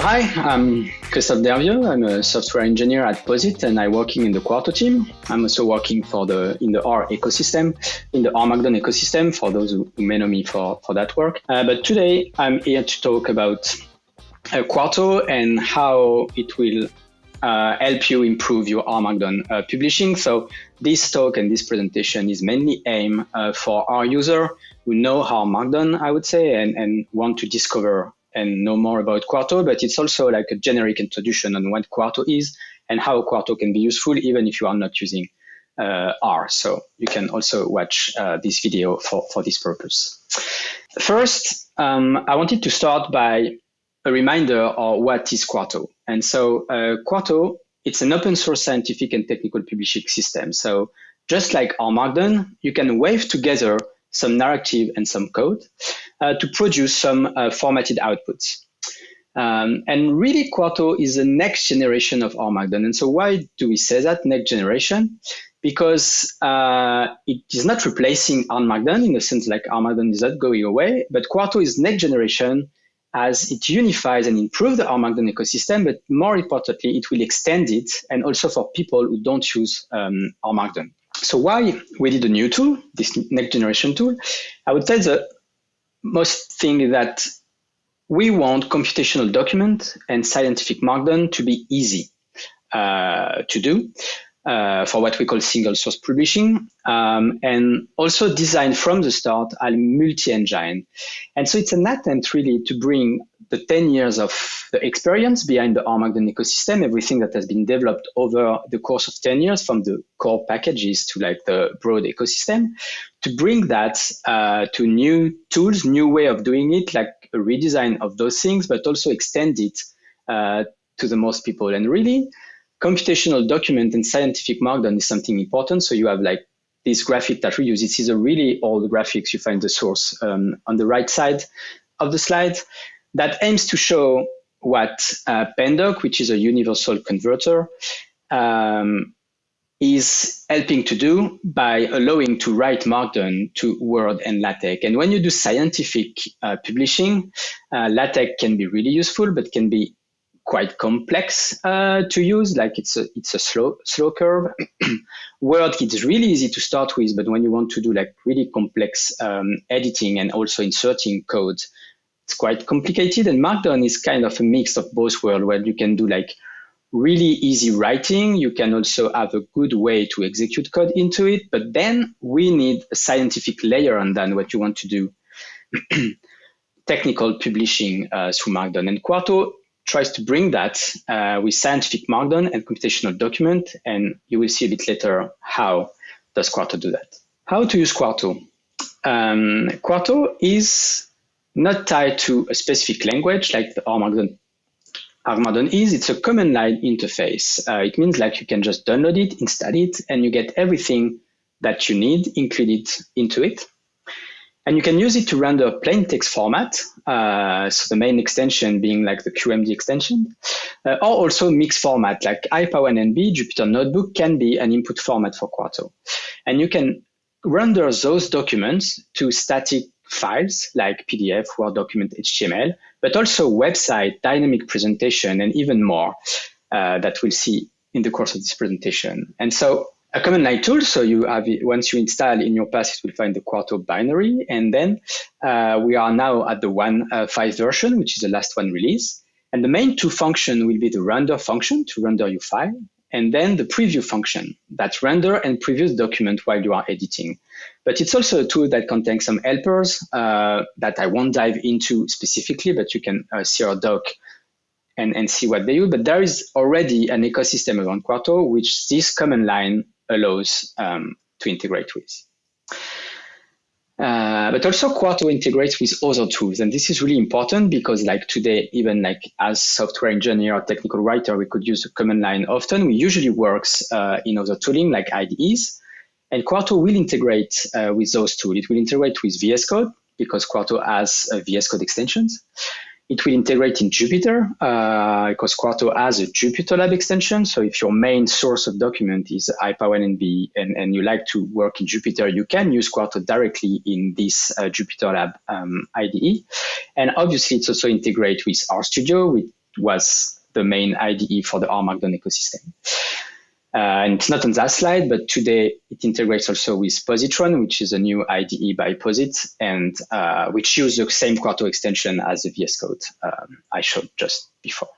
Hi, I'm Christophe Dervieux. I'm a software engineer at Posit, and I'm working in the Quarto team. I'm also working in the R ecosystem, in the R Markdown ecosystem, for those who may know me for that work. But today, I'm here to talk about Quarto and how it will help you improve your R Markdown publishing. So this talk and this presentation is mainly aimed for our user who know R Markdown, I would say, and want to discover and know more about Quarto, but it's also like a generic introduction on what Quarto is and how Quarto can be useful even if you are not using R. So you can also watch this video for this purpose. First, I wanted to start by a reminder of what is Quarto. And so Quarto, it's an open source scientific and technical publishing system. So just like R Markdown, you can wave together some narrative and some code to produce some formatted outputs. And really, Quarto is the next generation of R Markdown. And so why do we say that, next generation? Because it is not replacing R Markdown in the sense like R Markdown is not going away, but Quarto is next generation as it unifies and improves the R Markdown ecosystem, but more importantly, it will extend it, and also for people who don't use R Markdown. So why we did a new tool, this next generation tool? I would say the most thing is that we want computational document and scientific markdown to be easy to do for what we call single source publishing, and also designed from the start as multi-engine. And so it's an attempt really to bring the 10 years of the experience behind the R Markdown ecosystem, everything that has been developed over the course of 10 years, from the core packages to like the broad ecosystem, to bring that to new tools, new way of doing it, like a redesign of those things, but also extend it to the most people. And really, computational document and scientific markdown is something important. So you have like this graphic that we use. This is a really old graphics. You find the source on the right side of the slide that aims to show what Pandoc, which is a universal converter, is helping to do by allowing to write Markdown to Word and LaTeX. And when you do scientific publishing, LaTeX can be really useful, but can be quite complex to use. Like it's a slow curve. Word, it's really easy to start with, but when you want to do like really complex editing and also inserting code, it's quite complicated. And Markdown is kind of a mix of both worlds, where you can do like really easy writing. You can also have a good way to execute code into it, but then we need a scientific layer on that, what you want to do, technical publishing through Markdown. And Quarto tries to bring that with scientific Markdown and computational document, and you will see a bit later how does Quarto do that. How to use Quarto? Quarto is not tied to a specific language like the R Markdown is. It's a command line interface. It means like you can just download it, install it, and you get everything that you need included into it. And you can use it to render plain text format, so the main extension being like the QMD extension, or also mixed format like IPyNB, Jupyter Notebook can be an input format for Quarto. And you can render those documents to static files like PDF, Word document, HTML, but also website, dynamic presentation, and even more that we'll see in the course of this presentation. And so a command line tool, so you have, once you install in your path, it will find the Quarto binary. And then we are now at the 1.5 version, which is the last one release. And the main two function will be the render function to render your file, and then the preview function that render and preview the document while you are editing. But it's also a tool that contains some helpers that I won't dive into specifically, but you can see our doc and see what they do. But there is already an ecosystem around Quarto, which this command line allows to integrate with. But also Quarto integrates with other tools. And this is really important because like today, even like as software engineer or technical writer, we could use a command line often. We usually works in other tooling like IDEs. And Quarto will integrate with those tools. It will integrate with VS Code because Quarto has VS Code extensions. It will integrate in Jupyter because Quarto has a Jupyter Lab extension. So if your main source of document is IPyNB and you like to work in Jupyter, you can use Quarto directly in this Jupyter Lab IDE. And obviously, it's also integrated with RStudio, was the main IDE for the R Markdown ecosystem. And it's not on that slide, but today it integrates also with Positron, which is a new IDE by Posit, and which uses the same Quarto extension as the VS Code I showed just before.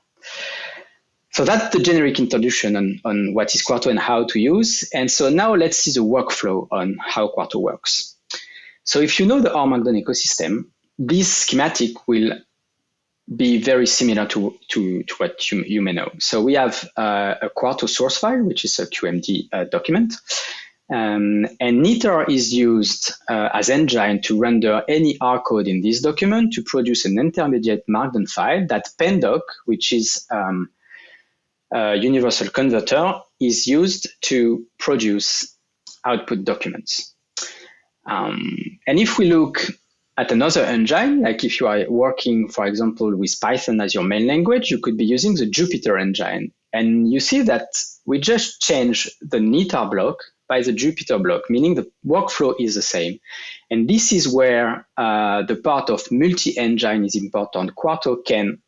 So that's the generic introduction on what is Quarto and how to use. And so now let's see the workflow on how Quarto works. So if you know the R Markdown ecosystem, this schematic will be very similar to what you may know. So we have a Quarto source file, which is a QMD document. And Knitr is used as engine to render any R code in this document to produce an intermediate Markdown file that PennDoc, which is a universal converter, is used to produce output documents. And if we look at another engine, like if you are working, for example, with Python as your main language, you could be using the Jupyter engine. And you see that we just change the Knitr block by the Jupyter block, meaning the workflow is the same. And this is where the part of multi-engine is important. Quarto can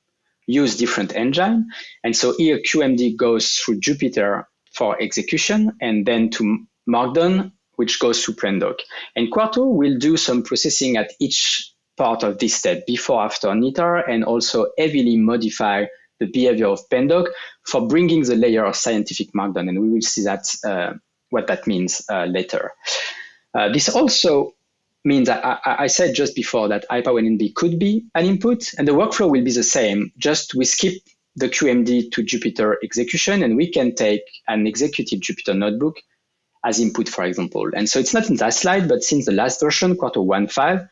use different engine. And so here QMD goes through Jupyter for execution and then to Markdown, which goes to PennDoc. And Quarto will do some processing at each part of this step before, after Knitr, and also heavily modify the behavior of PennDoc for bringing the layer of scientific Markdown. And we will see that what that means later. This also means that I said just before that hyper-NB could be an input, and the workflow will be the same. Just we skip the QMD to Jupyter execution, and we can take an executed Jupyter notebook as input, for example. And so it's not in that slide, but since the last version, Quarto 1.5,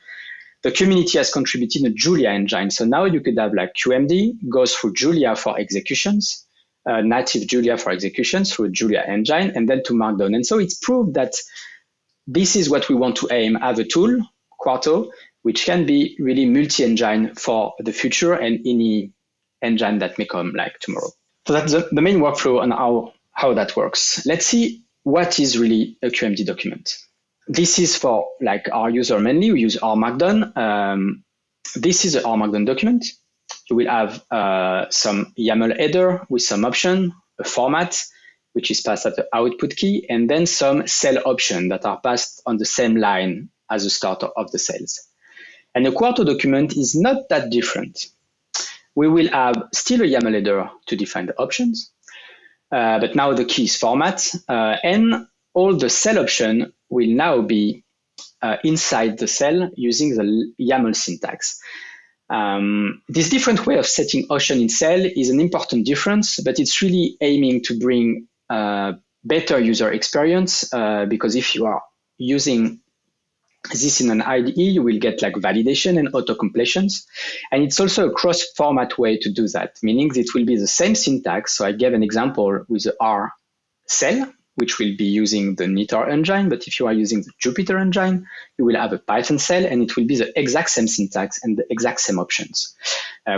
the community has contributed a Julia engine. So now you could have like QMD goes through Julia for executions, native Julia for executions through Julia engine, and then to Markdown. And so it's proved that this is what we want to aim as a tool, Quarto, which can be really multi-engine for the future and any engine that may come like tomorrow. So that's the main workflow and how that works. Let's see what is really a QMD document. This is for like our user mainly. We use R Markdown. This is an R Markdown document. You will have some YAML header with some option, a format, which is passed at the output key, and then some cell options that are passed on the same line as the start of the cells. And the Quarto document is not that different. We will have still a YAML header to define the options, but now the key is format, and all the cell option will now be inside the cell using the YAML syntax. This different way of setting option in cell is an important difference, but it's really aiming to bring better user experience, because if you are using this in an IDE, you will get like validation and auto-completions. And it's also a cross-format way to do that, meaning it will be the same syntax. So I gave an example with the R cell, which will be using the Knitr engine. But if you are using the Jupyter engine, you will have a Python cell, and it will be the exact same syntax and the exact same options.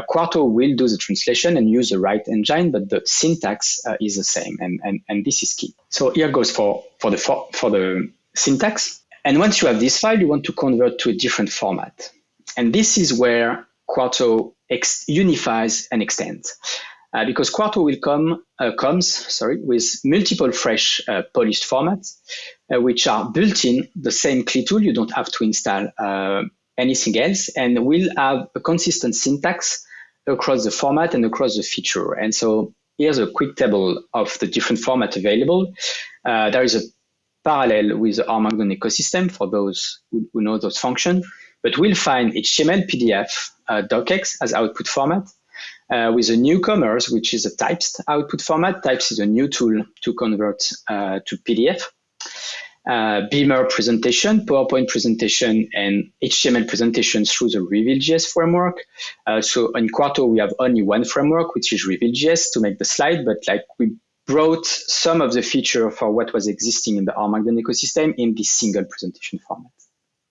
Quarto will do the translation and use the right engine, but the syntax is the same, and this is key. So here goes for the syntax. And once you have this file, you want to convert to a different format. And this is where Quarto unifies and extends. Because Quarto will comes with multiple fresh polished formats, which are built in the same CLI tool. You don't have to install anything else, and will have a consistent syntax across the format and across the feature. And so here's a quick table of the different formats available. There is a parallel with the R Markdown ecosystem for those who know those functions, but we'll find HTML, PDF, docx as output format, with the newcomers, which is a Typst output format. Typst is a new tool to convert to PDF. Beamer presentation, PowerPoint presentation, and HTML presentation through the revealjs framework. So in Quarto, we have only one framework, which is revealjs to make the slide, but like we brought some of the feature for what was existing in the R Markdown ecosystem in this single presentation format.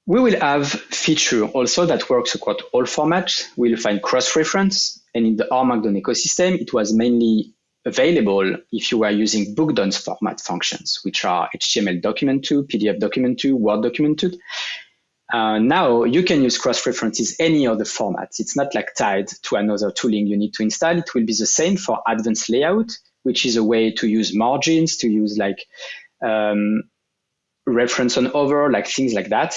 We will have feature also that works across all formats. We'll find cross-reference, and in the R Markdown ecosystem, it was mainly available if you were using bookdowns format functions, which are HTML document 2, PDF document 2, Word document 2. Now you can use cross-references any other formats. It's not like tied to another tooling you need to install. It will be the same for advanced layout, which is a way to use margins, to use like reference on over, like things like that.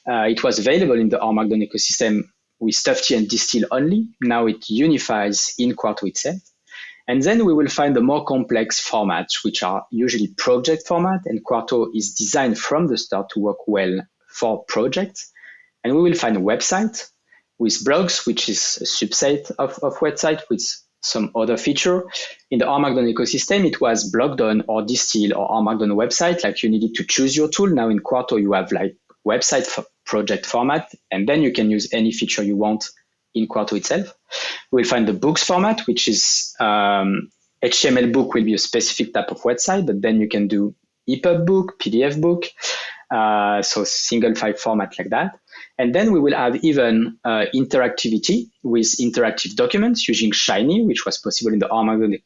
It was available in the R Markdown ecosystem with Tufty and Distill only. Now it unifies in Quarto itself. And then we will find the more complex formats, which are usually project format, and Quarto is designed from the start to work well for projects. And we will find a website with blogs, which is a subset of website with some other feature. In the R Markdown ecosystem, it was Blogdown or Distill or R Markdown website, like you needed to choose your tool. Now in Quarto, you have like website for project format, and then you can use any feature you want in Quarto itself. We'll find the books format, which is HTML book will be a specific type of website, but then you can do EPUB book, PDF book, so single file format like that. And then we will have even interactivity with interactive documents using Shiny, which was possible in the R Markdown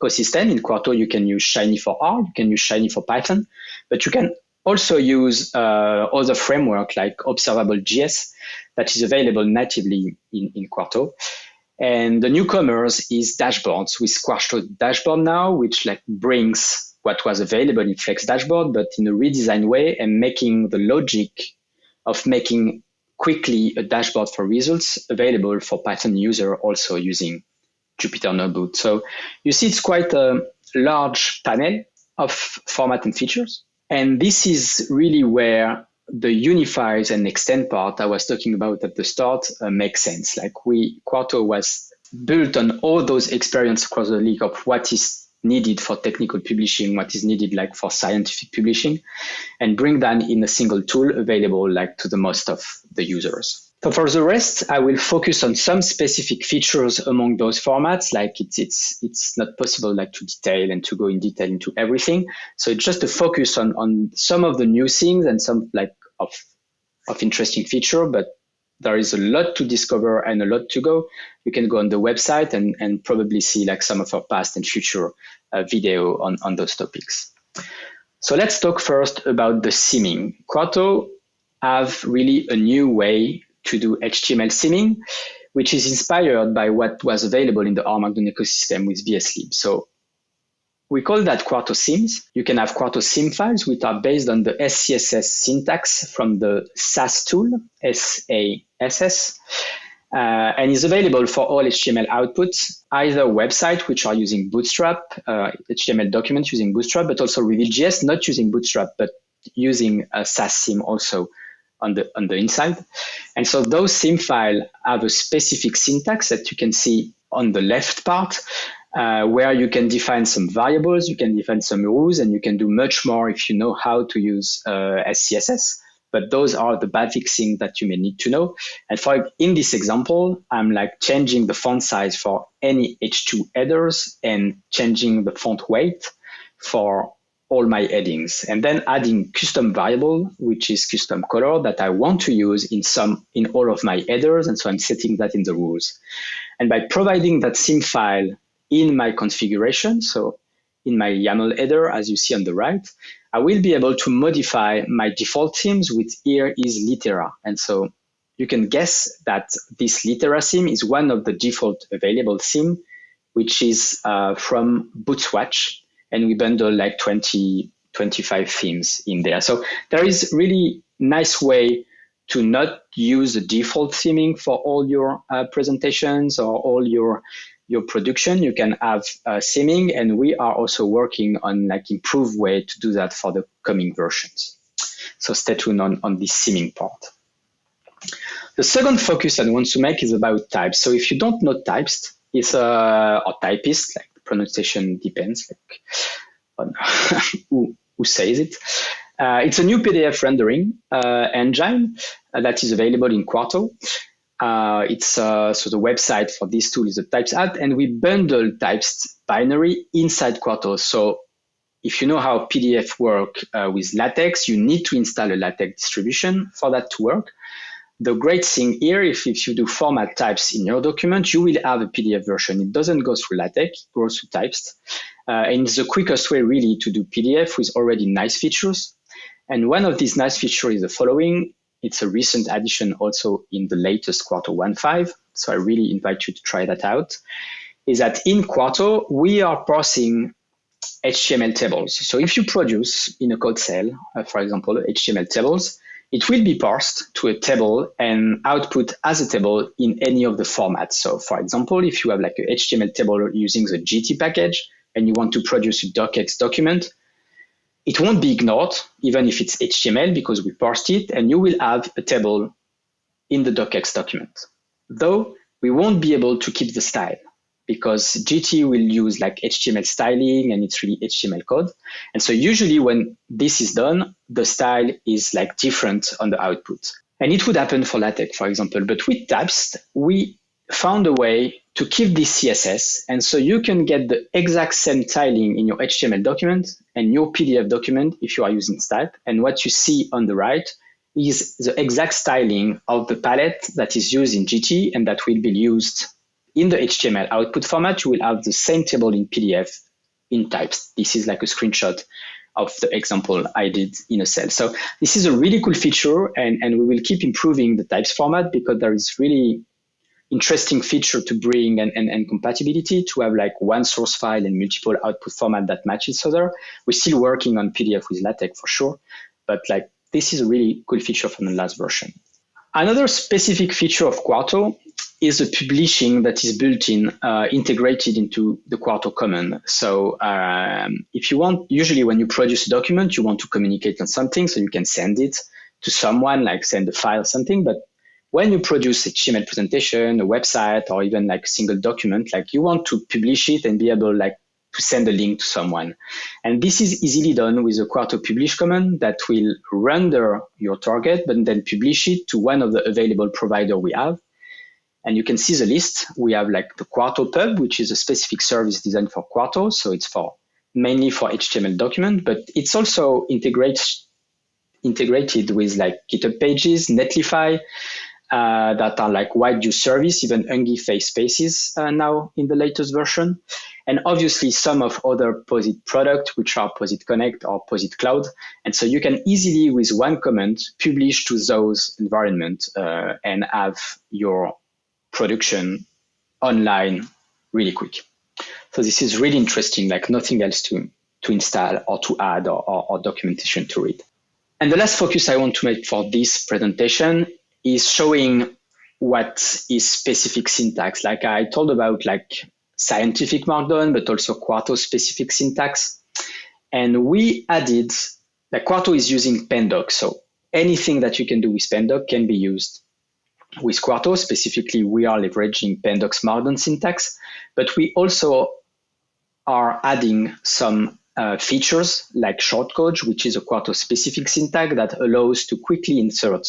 ecosystem. In Quarto, you can use Shiny for R, you can use Shiny for Python, but you can also use other framework like observable.js that is available natively in Quarto. And the newcomers is dashboards with Quarto Dashboard now, which like brings what was available in Flex Dashboard, but in a redesigned way, and making the logic of making quickly a dashboard for results available for Python user also using Jupyter Notebook. So you see it's quite a large panel of format and features. And this is really where the unifies and extend part I was talking about at the start makes sense. Like Quarto was built on all those experience across the league of what is needed for technical publishing, what is needed like for scientific publishing, and bring that in a single tool available like to the most of the users. So for the rest, I will focus on some specific features among those formats. Like it's not possible like to detail and to go in detail into everything. So it's just a focus on some of the new things and some like of interesting feature, but there is a lot to discover and a lot to go. You can go on the website and probably see like some of our past and future video on those topics. So let's talk first about the theming. Quarto have really a new way to do HTML theming, which is inspired by what was available in the R Markdown ecosystem with VSLib. So we call that Quarto themes. You can have Quarto theme files, which are based on the SCSS syntax from the SAS tool, SASS, and is available for all HTML outputs, either website, which are using Bootstrap, HTML documents using Bootstrap, but also revealjs, not using Bootstrap, but using a SAS theme also on the inside. And so those theme files have a specific syntax that you can see on the left part, where you can define some variables, you can define some rules, and you can do much more if you know how to use SCSS. But those are the basic things that you may need to know. And in this example, I'm like changing the font size for any H2 headers and changing the font weight for all my headings, and then adding custom variable, which is custom color that I want to use in all of my headers. And so I'm setting that in the rules. And by providing that theme file in my configuration, so in my YAML header, as you see on the right, I will be able to modify my default themes with here is litera. And so you can guess that this litera theme is one of the default available theme, which is from Bootswatch. And we bundle like 20, 25 themes in there. So there is really nice way to not use the default theming for all your presentations or all your production. You can have theming, and we are also working on like improved way to do that for the coming versions. So stay tuned on this theming part. The second focus I want to make is about types. So if you don't know Typst, it's or typist, like pronunciation depends like on who says it. It's a new PDF rendering engine that is available in Quarto. So the website for this tool is the Typst app, and we bundle Typst binary inside Quarto. So if you know how PDF work with LaTeX, you need to install a LaTeX distribution for that to work. The great thing here, if you do format types in your document, you will have a PDF version. It doesn't go through LaTeX, it goes through Typst. And it's the quickest way really to do PDF with already nice features. And one of these nice features is the following. it's a recent addition also in the latest Quarto 1.5. So I really invite you to try that out. Is that in Quarto, we are parsing HTML tables. So if you produce in a code cell, for example, HTML tables, it will be parsed to a table and output as a table in any of the formats. So for example, if you have like a HTML table using the GT package and you want to produce a docx document, it won't be ignored, even if it's HTML, because we parsed it, and you will have a table in the docx document. Though we won't be able to keep the style, because GT will use like HTML styling and it's really HTML code. And so usually when this is done, the style is like different on the output. And it would happen for LaTeX, for example. But with Typst, we found a way to keep this CSS. And so you can get the exact same styling in your HTML document and your PDF document if you are using Typst. And what you see on the right is the exact styling of the palette that is used in GT and that will be used in the HTML output format. You will have the same table in PDF in Typst. This is like a screenshot of the example I did in a cell. So this is a really cool feature, and we will keep improving the Typst format because there is really interesting feature to bring and compatibility to have like one source file and multiple output format that match each other. We're still working on PDF with LaTeX for sure, but like this is a really cool feature from the last version. Another specific feature of Quarto is the publishing that is built in, integrated into the Quarto command. So if you want, usually when you produce a document, you want to communicate on something, so you can send it to someone, like send a file or something. But when you produce HTML presentation, a website, or even like a single document, like you want to publish it and be able like to send a link to someone. And this is easily done with the Quarto publish command that will render your target, but then publish it to one of the available provider we have. And you can see the list. We have like the Quarto pub, which is a specific service designed for Quarto. So it's for mainly for HTML document, but it's also integrated with like GitHub pages, Netlify, that are like wide use service, even Hungry Spaces now in the latest version. And obviously some of other Posit products, which are Posit Connect or Posit Cloud. And so you can easily, with one command, publish to those environments and have your production online really quick. So this is really interesting, like nothing else to install or to add or documentation to read. And the last focus I want to make for this presentation is showing what is specific syntax. Like I told about like scientific Markdown, but also Quarto specific syntax. And we added, like Quarto is using Pandoc. So anything that you can do with Pandoc can be used with Quarto. Specifically, we are leveraging Pandoc's Markdown syntax, but we also are adding some features like Shortcodes, which is a Quarto specific syntax that allows to quickly insert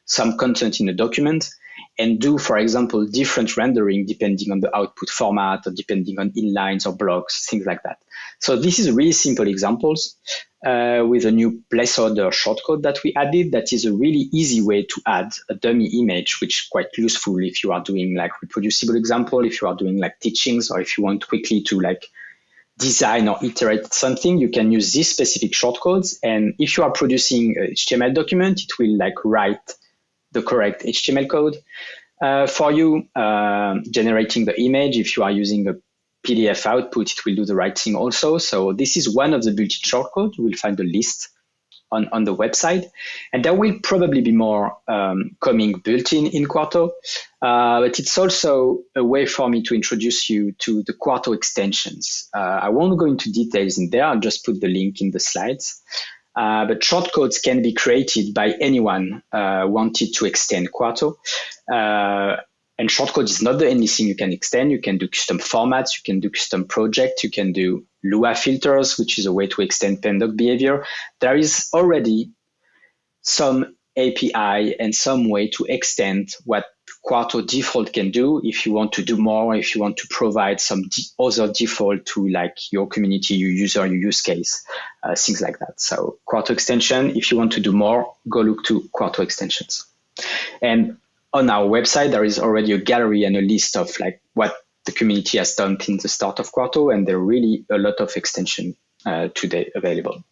some content in a document and do, for example, different rendering depending on the output format or depending on inlines or blocks, things like that. So this is really simple examples with a new placeholder shortcode that we added. That is a really easy way to add a dummy image, which is quite useful if you are doing like reproducible example, if you are doing like teachings, or if you want quickly to like design or iterate something, you can use these specific shortcodes. And if you are producing a HTML document, it will like write the correct HTML code for you, generating the image. If you are using a PDF output, it will do the right thing also. So this is one of the built-in shortcodes. You will find the list on the website. And there will probably be more coming built-in in Quarto. But it's also a way for me to introduce you to the Quarto extensions. I won't go into details in there. I'll just put the link in the slides. But shortcodes can be created by anyone wanted to extend Quarto. And shortcode is not the only thing you can extend. You can do custom formats, you can do custom projects, you can do Lua filters, which is a way to extend Pandoc behavior. There is already some API and some way to extend what Quarto default can do if you want to do more, if you want to provide some other default to like your community, your user, your use case, things like that. So Quarto extension, if you want to do more, go look to Quarto extensions. And on our website, there is already a gallery and a list of like what the community has done in the start of Quarto, and there are really a lot of extension today available.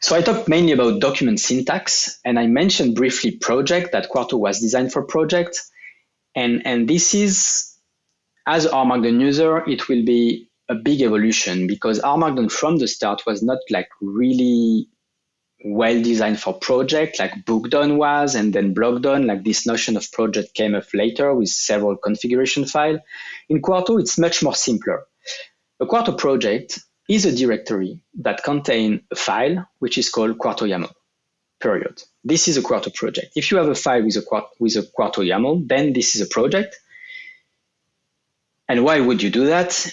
So I talked mainly about document syntax, and I mentioned briefly project, that Quarto was designed for project. And this is, as R Markdown user, it will be a big evolution, because R Markdown from the start was not like really well designed for project, like Bookdown was, and then Blockdown, like this notion of project came up later with several configuration files. In Quarto, it's much more simpler. A Quarto project is a directory that contains a file which is called Quarto YAML, period. This is a Quarto project. If you have a file with a Quarto YAML, then this is a project. And why would you do that?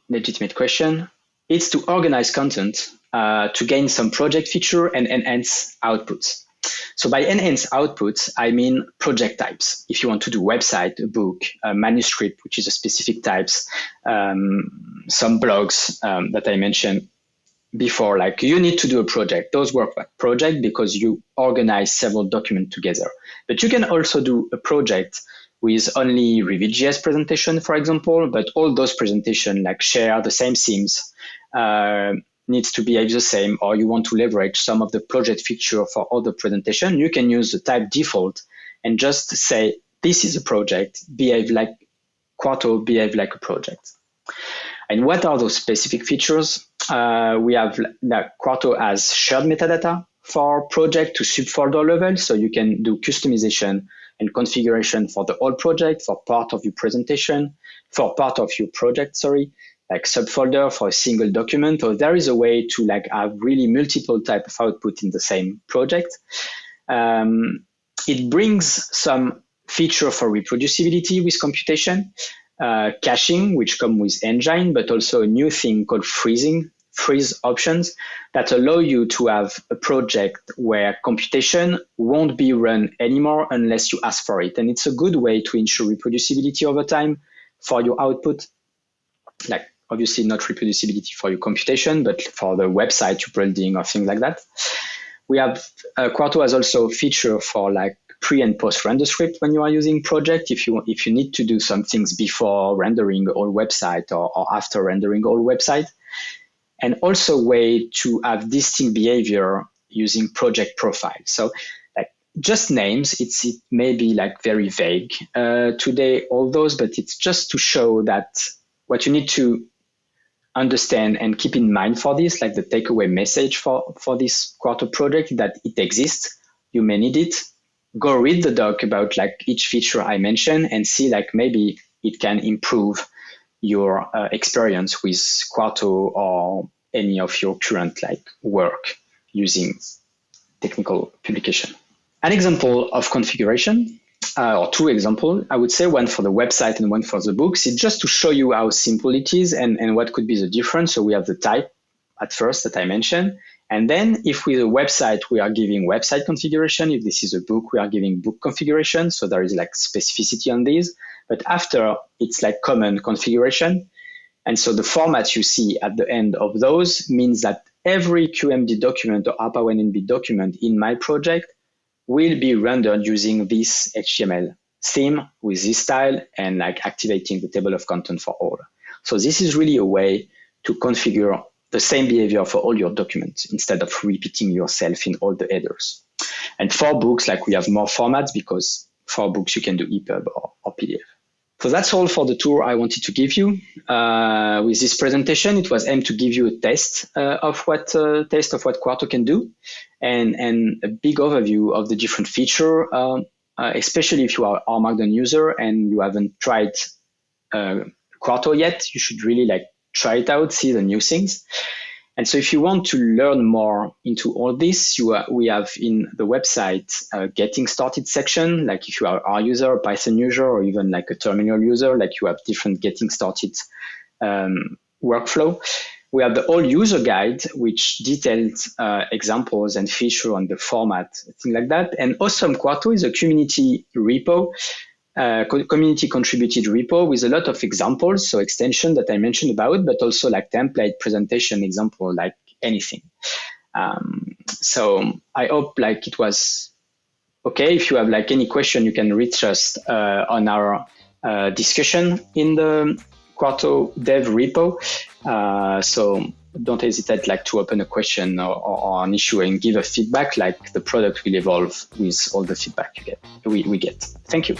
Legitimate question. It's to organize content, to gain some project feature and enhance outputs. So by enhance outputs, I mean project types. If you want to do website, a book, a manuscript, which is a specific types, some blogs that I mentioned before, like you need to do a project. Those work like project because you organize several documents together. But you can also do a project with only revealjs presentation, for example, but all those presentations like share the same themes, needs to behave the same, or you want to leverage some of the project feature for other presentation, you can use the type default and just say, this is a project, behave like Quarto, behave like a project. And what are those specific features? We have Quarto as shared metadata for project to subfolder level, so you can do customization and configuration for the whole project, for part of your presentation, for part of your project, like subfolder for a single document, or there is a way to like have really multiple type of output in the same project. It brings some feature for reproducibility with computation, caching, which come with engine, but also a new thing called freeze options that allow you to have a project where computation won't be run anymore unless you ask for it. And it's a good way to ensure reproducibility over time for your output, like obviously not reproducibility for your computation, but for the website you're building or things like that. We have Quarto has also a feature for like pre and post render script when you are using project. If you need to do some things before rendering a whole website or after rendering a whole website, and also way to have distinct behavior using project profile. So like just names, it may be like very vague today, all those, but it's just to show that what you need to understand and keep in mind for this, like the takeaway message for this Quarto project, that it exists, you may need it. Go read the doc about like each feature I mentioned and see like maybe it can improve your experience with Quarto or any of your current like work using technical publication. An example of configuration, or two examples, I would say one for the website and one for the books. It's just to show you how simple it is and what could be the difference. So we have the type at first that I mentioned. And then if with a website, we are giving website configuration. If this is a book, we are giving book configuration. So there is like specificity on these. But after, it's like common configuration. And so the format you see at the end of those means that every QMD document or APA1NB document in my project will be rendered using this HTML theme with this style and like activating the table of content for all. So this is really a way to configure the same behavior for all your documents instead of repeating yourself in all the headers. And for books, like we have more formats because for books you can do EPUB or PDF. So that's all for the tour I wanted to give you. With this presentation, it was aimed to give you a taste of what Quarto can do, and a big overview of the different feature, especially if you are R Markdown user and you haven't tried Quarto yet. You should really like try it out, see the new things. And so if you want to learn more into all this, we have in the website a getting started section. Like if you are R user, a Python user, or even like a terminal user, like you have different getting started workflow. We have the whole user guide, which detailed examples and feature on the format, things like that. And Awesome Quarto is a community repo, community contributed repo with a lot of examples, so extension that I mentioned about, but also like template presentation example, like anything. So I hope like it was okay. If you have like any question, you can reach us on our discussion in the Quarto dev repo. So don't hesitate like to open a question or an issue and give a feedback. Like the product will evolve with all the feedback we get. Thank you.